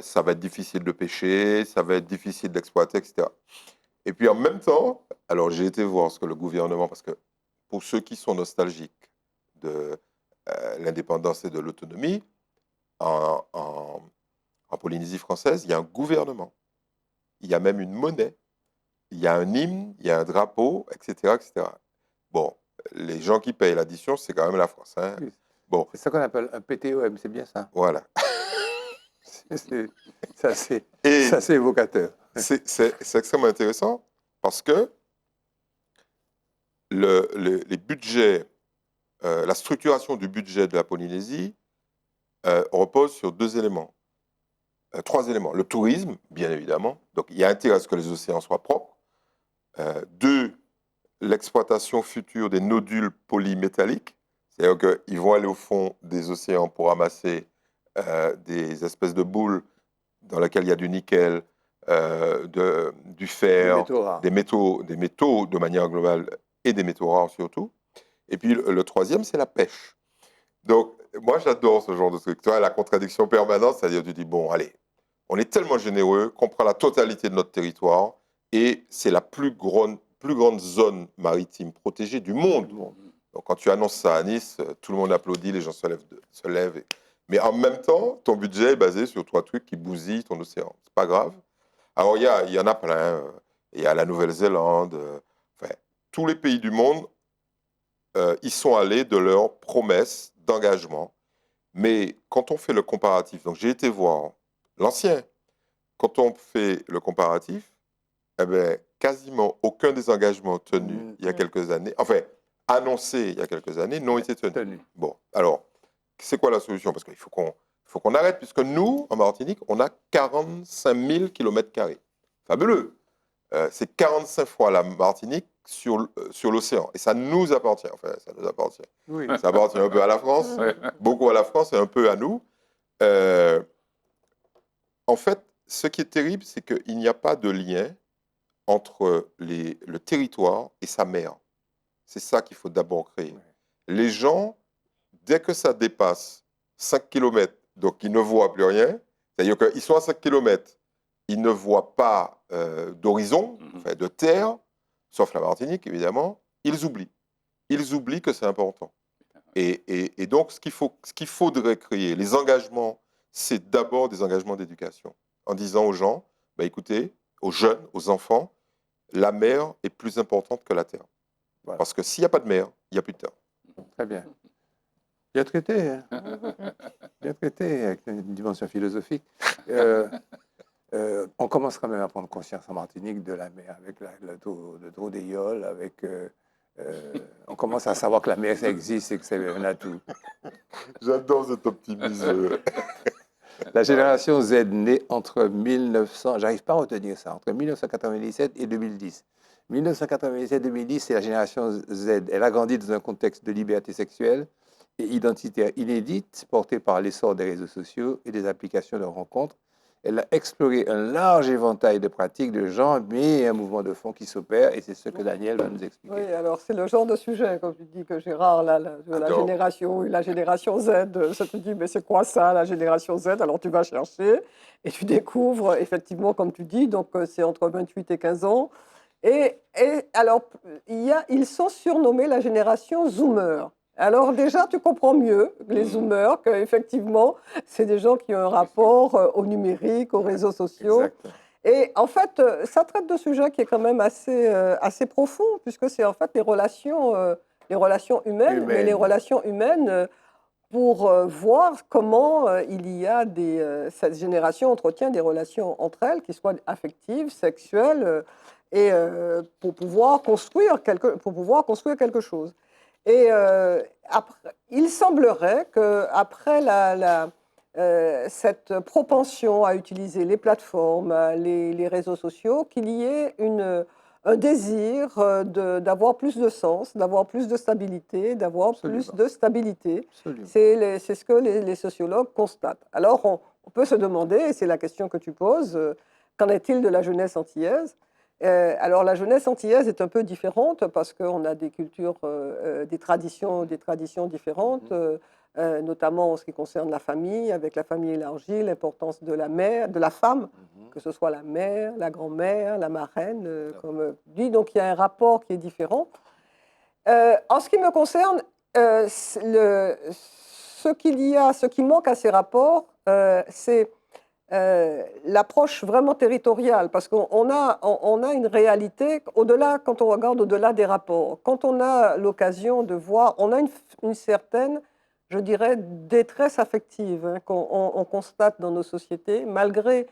ça va être difficile de pêcher, ça va être difficile d'exploiter, etc. Et puis en même temps, alors j'ai été voir ce que le gouvernement, parce que pour ceux qui sont nostalgiques de l'indépendance et de l'autonomie, en Polynésie française, il y a un gouvernement, il y a même une monnaie, il y a un hymne, il y a un drapeau, etc., etc. Bon, les gens qui payent l'addition, c'est quand même la France. Hein. Oui. Bon. C'est ça qu'on appelle un PTOM, c'est bien ça. Voilà. C'est évocateur. C'est extrêmement intéressant parce que les budgets, la structuration du budget de la Polynésie repose sur 2 éléments. 3 éléments. Le tourisme, bien évidemment. Donc, il y a intérêt à ce que les océans soient propres. 2, l'exploitation future des nodules polymétalliques. C'est-à-dire qu'ils vont aller au fond des océans pour ramasser des espèces de boules dans lesquelles il y a du nickel, du fer, des métaux de manière globale et des métaux rares surtout. Et puis le 3e, c'est la pêche. Donc, moi, j'adore ce genre de truc. Tu vois, la contradiction permanente, c'est-à-dire tu dis, bon, allez, on est tellement généreux qu'on prend la totalité de notre territoire et c'est la plus grande zone maritime protégée du monde. Donc, quand tu annonces ça à Nice, tout le monde applaudit, les gens se lèvent. Mais en même temps, ton budget est basé sur 3 trucs qui bousillent ton océan. C'est pas grave. Alors, il y en a plein. Il y a la Nouvelle-Zélande. Enfin, tous les pays du monde, ils sont allés de leurs promesses d'engagement. Mais quand on fait le comparatif, donc j'ai été voir l'ancien, quand on fait le comparatif, eh ben, quasiment aucun des engagements tenus il y a quelques années, enfin, annoncés il y a quelques années, n'ont été tenus. Bon, alors, c'est quoi la solution? Parce qu'il faut qu'on arrête, puisque nous, en Martinique, on a 45 000 km². Fabuleux! C'est 45 fois la Martinique sur l'océan. Et ça nous appartient. Enfin, ça nous appartient. Oui. Ça appartient un peu à la France, beaucoup à la France et un peu à nous. En fait, ce qui est terrible, c'est qu'il n'y a pas de lien entre le territoire et sa mer. C'est ça qu'il faut d'abord créer. Les gens, dès que ça dépasse 5 km, donc ils ne voient plus rien, c'est-à-dire qu'ils sont à 5 km, ils ne voient pas d'horizon, enfin de terre, sauf la Martinique évidemment, ils oublient. Ils oublient que c'est important. Et donc, ce qu'il faudrait créer, les engagements, c'est d'abord des engagements d'éducation. En disant aux gens, bah, écoutez, aux jeunes, aux enfants, la mer est plus importante que la terre. Voilà. Parce que s'il n'y a pas de mer, il n'y a plus de terre. Très bien. Bien traité, hein. Bien traité, avec une dimension philosophique. On commence quand même à prendre conscience en Martinique de la mer, avec le taux d'Éole, avec... on commence à savoir que la mer, ça existe et que c'est un atout. J'adore cet optimisme. La génération Z née entre 1900, j'arrive pas à retenir ça, entre 1997 et 2010. 1997-2010, c'est la génération Z. Elle a grandi dans un contexte de liberté sexuelle et identitaire inédite, portée par l'essor des réseaux sociaux et des applications de rencontres. Elle a exploré un large éventail de pratiques de genre, mais un mouvement de fond qui s'opère, et c'est ce que Daniel va nous expliquer. Oui, alors c'est le genre de sujet, comme tu dis, que Gérard, la génération Z, ça te dit, mais c'est quoi ça, la génération Z? Alors tu vas chercher et tu découvres, effectivement, comme tu dis, donc c'est entre 28 et 15 ans. Et alors, ils sont surnommés la génération Zoomer. Alors déjà, tu comprends mieux, les Zoomers, qu'effectivement, c'est des gens qui ont un rapport au numérique, aux réseaux sociaux. Exact. Et en fait, ça traite de sujets qui est quand même assez profond, puisque c'est en fait les relations humaines, mais les relations humaines pour voir comment cette génération entretient des relations entre elles, qui soient affectives, sexuelles, et pour pouvoir construire quelque chose. Et il semblerait qu'après cette propension à utiliser les plateformes, les réseaux sociaux, qu'il y ait un désir d'avoir plus de sens, d'avoir plus de stabilité, d'avoir plus de stabilité. C'est ce que les sociologues constatent. Alors, on peut se demander, et c'est la question que tu poses, qu'en est-il de la jeunesse antillaise? Alors la jeunesse antillaise est un peu différente parce qu'on a des cultures, des traditions différentes, notamment en ce qui concerne la famille, avec la famille élargie, l'importance de la mère, de la femme, que ce soit la mère, la grand-mère, la marraine, comme dit. Donc il y a un rapport qui est différent. En ce qui me concerne, ce qui manque à ces rapports, c'est l'approche vraiment territoriale, parce qu'on a une réalité, quand on regarde au-delà des rapports, quand on a l'occasion de voir, on a une certaine, je dirais, détresse affective qu'on constate dans nos sociétés, malgré,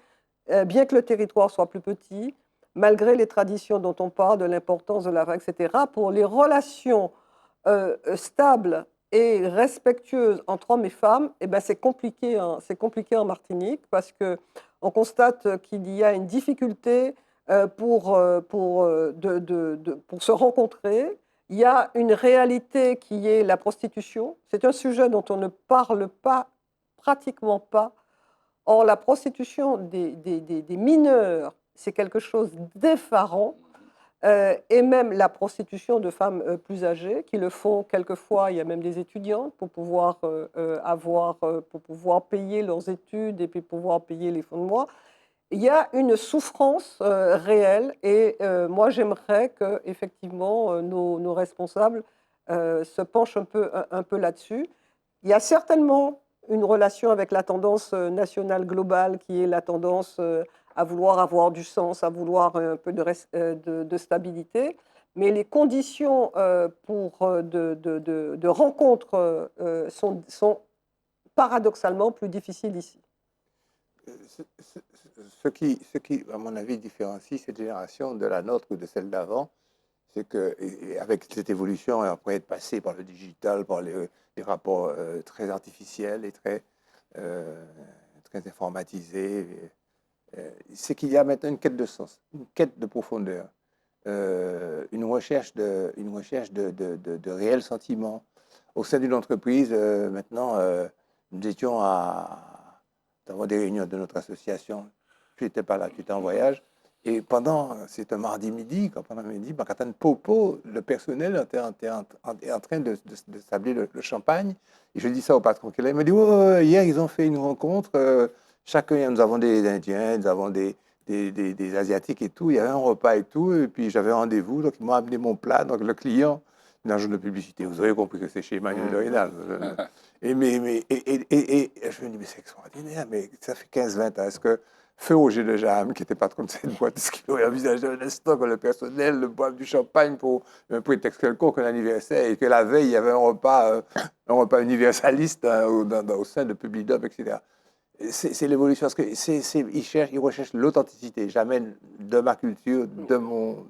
bien que le territoire soit plus petit, malgré les traditions dont on parle, de l'importance de la vague, etc., pour les relations stables et respectueuse entre hommes et femmes, eh ben c'est compliqué en Martinique parce qu'on constate qu'il y a une difficulté pour se rencontrer. Il y a une réalité qui est la prostitution. C'est un sujet dont on ne parle pas, pratiquement pas. Or, la prostitution des mineurs, c'est quelque chose d'effarant. Et même la prostitution de femmes plus âgées qui le font quelquefois. Il y a même des étudiantes pour pouvoir pour pouvoir payer leurs études et puis pouvoir payer les fonds de mois. Il y a une souffrance réelle et moi j'aimerais que effectivement nos responsables se penchent un peu là-dessus. Il y a certainement une relation avec la tendance nationale globale qui est la tendance à vouloir avoir du sens, à vouloir un peu de stabilité. Mais les conditions de rencontre sont paradoxalement plus difficiles ici. Ce qui, à mon avis, différencie cette génération de la nôtre ou de celle d'avant, c'est qu'avec cette évolution, et après être passé par le digital, par les rapports très artificiels et très informatisés, c'est qu'il y a maintenant une quête de sens, une quête de profondeur, une recherche de réels sentiments. Au sein d'une entreprise, maintenant, nous étions dans des réunions de notre association. Tu n'étais pas là, tu étais en voyage. Et c'est un mardi midi, pendant midi, quand Popo, le personnel était en train de stabler le champagne. Et je dis ça au patron qui est là. Il me dit, oh, hier, ils ont fait une rencontre. Chacun, nous avons des Indiens, nous avons des Asiatiques et tout. Il y avait un repas et tout. Et puis, j'avais rendez-vous. Donc, ils m'ont amené mon plat. Donc, le client, une agence de publicité, vous aurez compris que c'est chez Emmanuel Dorinal. Et je me dis, mais c'est extraordinaire. Mais ça fait 15-20 ans. Est-ce que Feu Roger de Jam, qui était patron de cette boîte, est-ce qu'il aurait envisagé un instant que le personnel le boive du champagne pour un prétexte quelconque, un anniversaire, et que la veille, il y avait un repas universaliste au sein de Publidom, etc. C'est l'évolution. Parce que ils recherchent l'authenticité, jamais de ma culture, de mon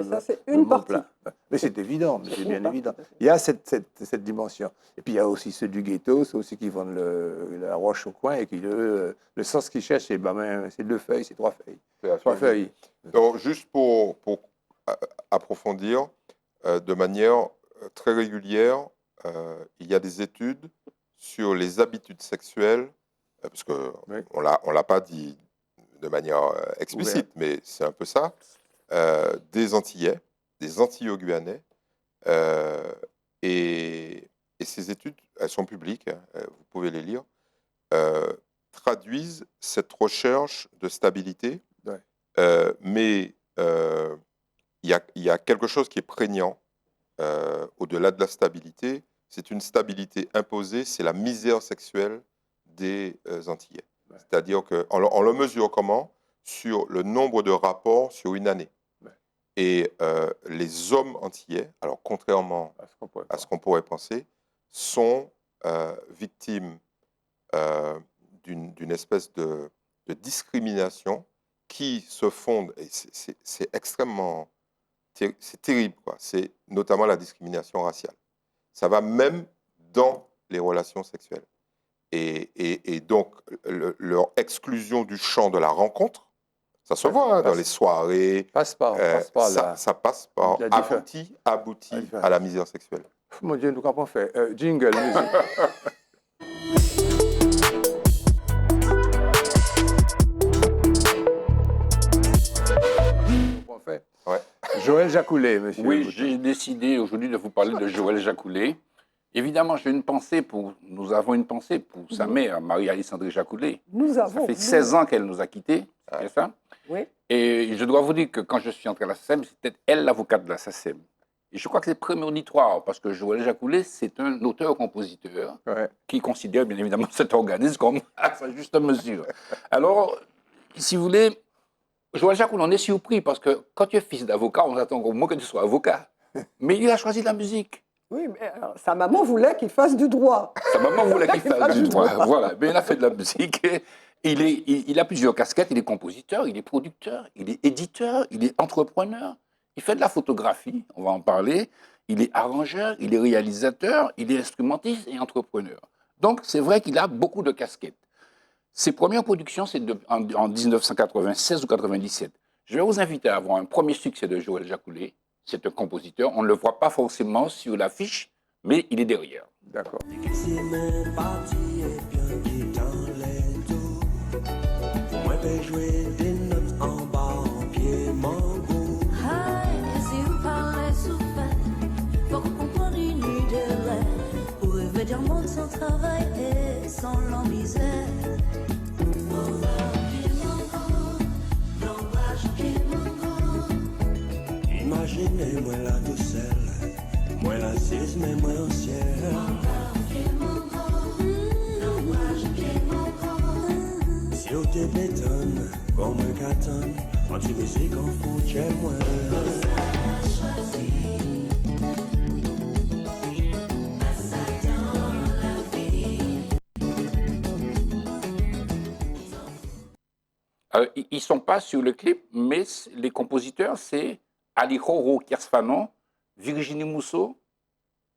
ça, c'est une partie. plat. Mais c'est évident, c'est bien évident. Il y a cette dimension. Et puis il y a aussi ceux du ghetto, ceux aussi qui vendent la roche au coin et qui, le sens qu'ils cherchent, c'est 2 feuilles, c'est 3 feuilles. 3 feuilles. Donc, juste pour approfondir, de manière très régulière, il y a des études sur les habitudes sexuelles, parce qu'on ne l'a pas dit de manière explicite, mais c'est un peu ça, des Antillais, des Antillo-Guyanais, et ces études, elles sont publiques, vous pouvez les lire, traduisent cette recherche de stabilité, mais il y a quelque chose qui est prégnant au-delà de la stabilité, c'est une stabilité imposée, c'est la misère sexuelle des Antillais. C'est-à-dire qu'on le mesure comment? Sur le nombre de rapports sur une année. Et les hommes antillais, alors contrairement à ce qu'on pourrait penser, sont victimes d'une espèce de discrimination qui se fonde, et c'est extrêmement, c'est terrible, quoi. C'est notamment la discrimination raciale. Ça va même dans les relations sexuelles. Et donc, leur exclusion du champ de la rencontre, ça se voit dans les soirées, ça passe par aboutit à la misère sexuelle. Mon Dieu, nous qu'avons fait jingle, musique. Joël Jacoulet, monsieur. Oui, j'ai décidé aujourd'hui de vous parler de Joël Jacoulet. Évidemment, nous avons une pensée pour sa mère, Marie-Alexandrie Jacoulet. Ça fait 16 ans qu'elle nous a quittés, c'est ça? Oui. Et je dois vous dire que quand je suis entré à la SACEM, c'était elle l'avocate de la SACEM. Et je crois que c'est prémonitoire, parce que Joël Jacoulet, c'est un auteur-compositeur qui considère bien évidemment cet organisme comme à sa juste mesure. Alors, si vous voulez, Joël Jacoulet, on est surpris, parce que quand tu es fils d'avocat, on attend au moins que tu sois avocat. Mais il a choisi la musique. Oui, mais alors, sa maman voulait qu'il fasse du droit. Sa maman voulait qu'il fasse du droit. Voilà. Mais il a fait de la musique. Il a plusieurs casquettes. Il est compositeur, il est producteur, il est éditeur, il est entrepreneur. Il fait de la photographie, on va en parler. Il est arrangeur, il est réalisateur, il est instrumentiste et entrepreneur. Donc, c'est vrai qu'il a beaucoup de casquettes. Ses premières productions, c'est en 1996 ou 97. Je vais vous inviter à voir un premier succès de Joël Jacoulet. C'est un compositeur, on ne le voit pas forcément sur l'affiche, mais il est derrière. D'accord. Imaginez-moi la douceur, moi la cise, mais moi au ciel. Si au te bétonne, comme un caton, anti-musique en fou, chez moi. Ils ne sont pas sur le clip, mais les compositeurs, c'est Ali Khoro Kersfanon, Virginie Mousseau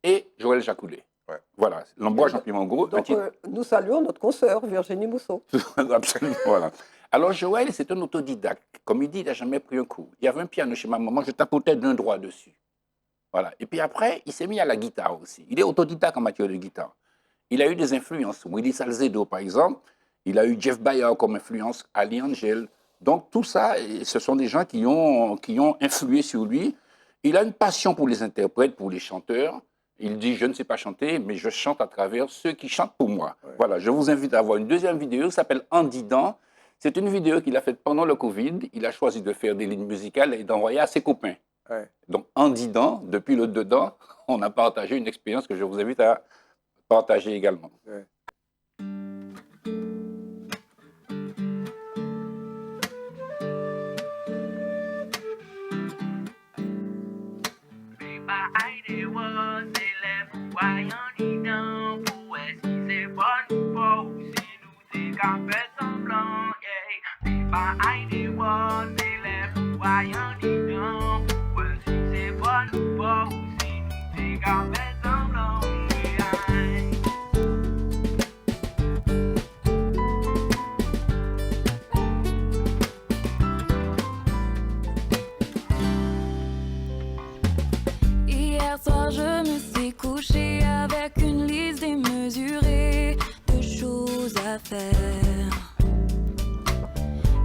et Joël Jacoulet. Ouais. Voilà, L'Amboise en piment gros. Donc, nous saluons notre consoeur, Virginie Mousseau. Absolument, voilà. Alors, Joël, c'est un autodidacte. Comme il dit, il n'a jamais pris un cours. Il y avait un piano chez ma maman, je tapotais d'un doigt dessus. Voilà. Et puis après, il s'est mis à la guitare aussi. Il est autodidacte en matière de guitare. Il a eu des influences. Willy Salcedo, par exemple. Il a eu Jeff Bayer comme influence, Ali Angel. Donc, tout ça, ce sont des gens qui ont influé sur lui. Il a une passion pour les interprètes, pour les chanteurs. Il dit, je ne sais pas chanter, mais je chante à travers ceux qui chantent pour moi. Ouais. Voilà, je vous invite à voir une deuxième vidéo qui s'appelle En Didant. C'est une vidéo qu'il a faite pendant le Covid. Il a choisi de faire des lignes musicales et d'envoyer à ses copains. Ouais. Donc, En Didant, depuis le dedans, on a partagé une expérience que je vous invite à partager également. Ouais. Hier soir, je me suis couchée avec une liste démesurée de choses à faire.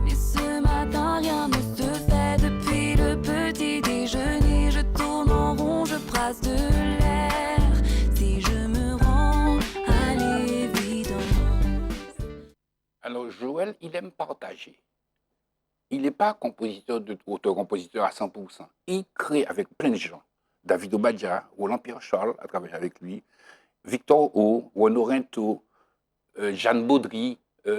Mais ce matin, rien ne se fait depuis le petit déjeuner. Je tourne en rond, je brasse de l'air. Si je me rends à l'évidence. Alors, Joël, il aime partager. Il n'est pas auteur-compositeur à 100%. Il crée avec plein de gens. David Obadja, Roland Pierre-Charles a travaillé avec lui, Victor O, Renaud Rinto, Jeanne Baudry,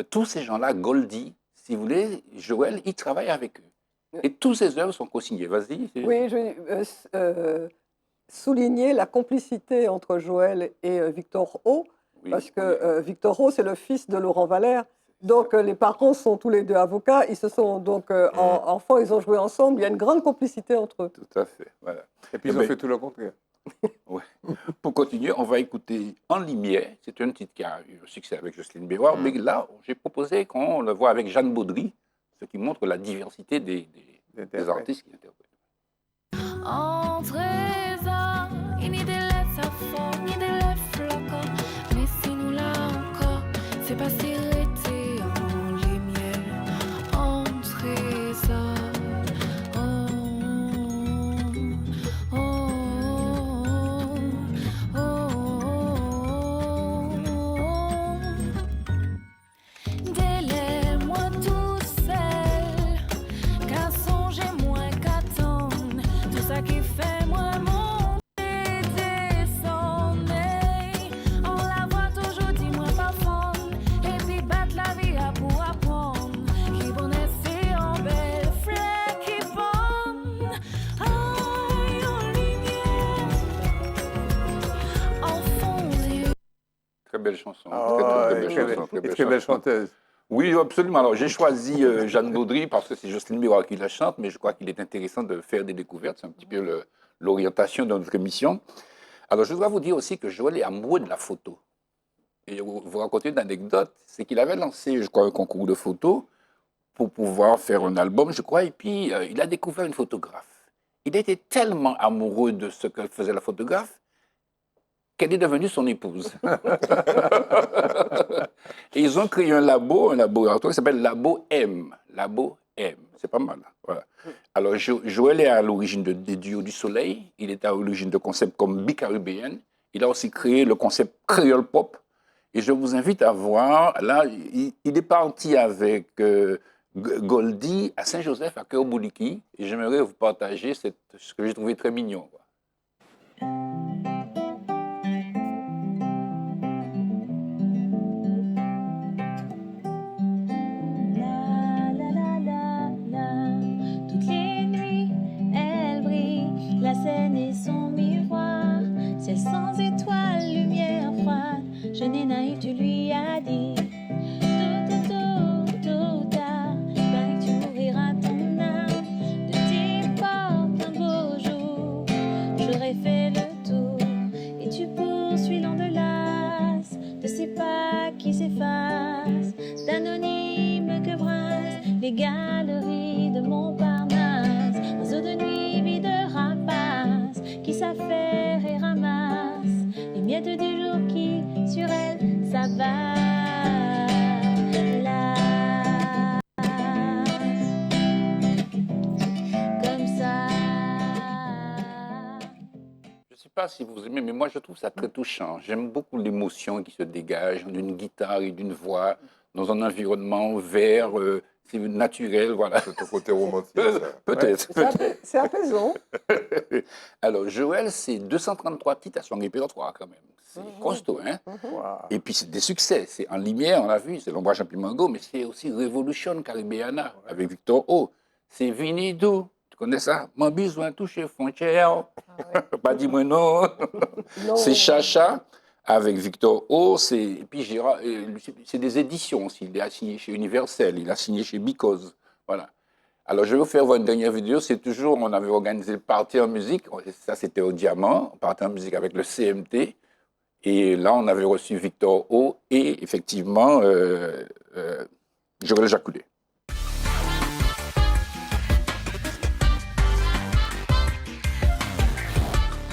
tous ces gens-là, Goldie, si vous voulez, Joël, il travaille avec eux. Et tous ses œuvres sont co-signées. Vas-y. Oui, je vais souligner la complicité entre Joël et Victor O, oui, parce que Victor O, c'est le fils de Laurent Valère. Donc, les parents sont tous les deux avocats. Ils se sont donc, enfants, ils ont joué ensemble. Il y a une grande complicité entre eux. Tout à fait, voilà. Et puis, ils ont fait tout le contraire. Ouais. Pour continuer, on va écouter En Lumière. C'est un titre qui a eu un succès avec Jocelyne Béroir. Mais là, j'ai proposé qu'on le voit avec Jeanne Baudry, ce qui montre la diversité des artistes qui interprètent. Entre eux, il n'y a des lettres à fond, ni des lettres flocons. Mais si nous là encore, c'est pas si belle chanson. Très belle chanteuse. Oui, absolument. Alors, j'ai choisi Jeanne Baudry parce que c'est Jocelyne Béroir qui la chante, mais je crois qu'il est intéressant de faire des découvertes. C'est un petit peu l'orientation de notre émission. Alors, je dois vous dire aussi que Joël est amoureux de la photo. Et vous raconter une anecdote, c'est qu'il avait lancé, je crois, un concours de photos pour pouvoir faire un album, je crois, et puis il a découvert une photographe. Il était tellement amoureux de ce que faisait la photographe qu'elle est devenue son épouse. Et ils ont créé un laboratoire qui s'appelle Labo M. Labo M. C'est pas mal. Voilà. Alors, Joël est à l'origine des Duos du Soleil. Il est à l'origine de concepts comme Bicaribéenne. Il a aussi créé le concept Créole Pop. Et je vous invite à voir. Là, il est parti avec Goldie à Saint-Joseph, à Cœur-Bouliki. Et j'aimerais vous partager ce que j'ai trouvé très mignon. Quoi. pas si vous aimez, mais moi je trouve ça très touchant. J'aime beaucoup l'émotion qui se dégage d'une guitare et d'une voix dans un environnement vert, c'est naturel, voilà. C'est ton côté romantique, ça. Peut-être. C'est apaisant. Alors, Joël, c'est 233 titres à son répertoire quand même. C'est costaud, hein? Waouh. Et puis, c'est des succès. C'est En Lumière, on l'a vu, c'est L'Ombrage en Mango, mais c'est aussi Révolution Caribéana avec Victor O. C'est Vinido. Tu connais ça? Mon besoin toucher frontière. Pas dis-moi non. Non. C'est Chacha avec Victor O. Et puis, c'est des éditions aussi. Il a signé chez Universel, il a signé chez Because. Voilà. Alors, je vais vous faire voir une dernière vidéo. C'est toujours, on avait organisé le party en musique. Ça, c'était au Diamant. On partait en musique avec le CMT. Et là, on avait reçu Victor O. Et effectivement, Joël Jacoulet.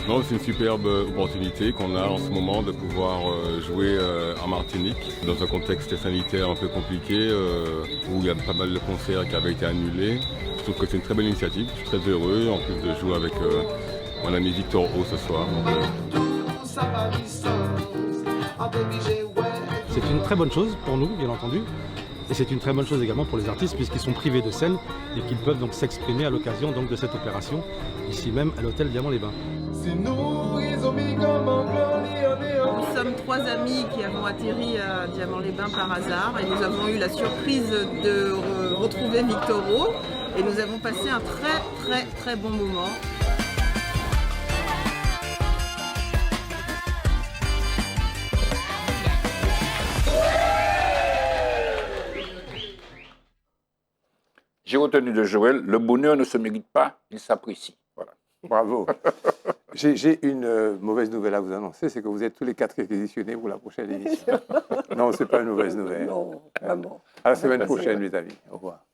Non, c'est une superbe opportunité qu'on a en ce moment de pouvoir jouer en Martinique dans un contexte sanitaire un peu compliqué où il y a pas mal de concerts qui avaient été annulés. Je trouve que c'est une très belle initiative. Je suis très heureux en plus de jouer avec mon ami Victor O ce soir. C'est une très bonne chose pour nous, bien entendu. Et c'est une très bonne chose également pour les artistes puisqu'ils sont privés de scène et qu'ils peuvent donc s'exprimer à l'occasion de cette opération, ici même à l'hôtel Diamant-les-Bains. Nous sommes 3 amis qui avons atterri à Diamant-les-Bains par hasard et nous avons eu la surprise de retrouver Victor O et nous avons passé un très bon moment. J'ai retenu de Joël, le bonheur ne se mérite pas, il s'apprécie. Voilà. Bravo. J'ai une mauvaise nouvelle à vous annoncer, c'est que vous êtes tous les 4 réquisitionnés pour la prochaine émission. Non, ce n'est pas une mauvaise nouvelle. Non, vraiment. À la semaine prochaine, mes amis. Au revoir.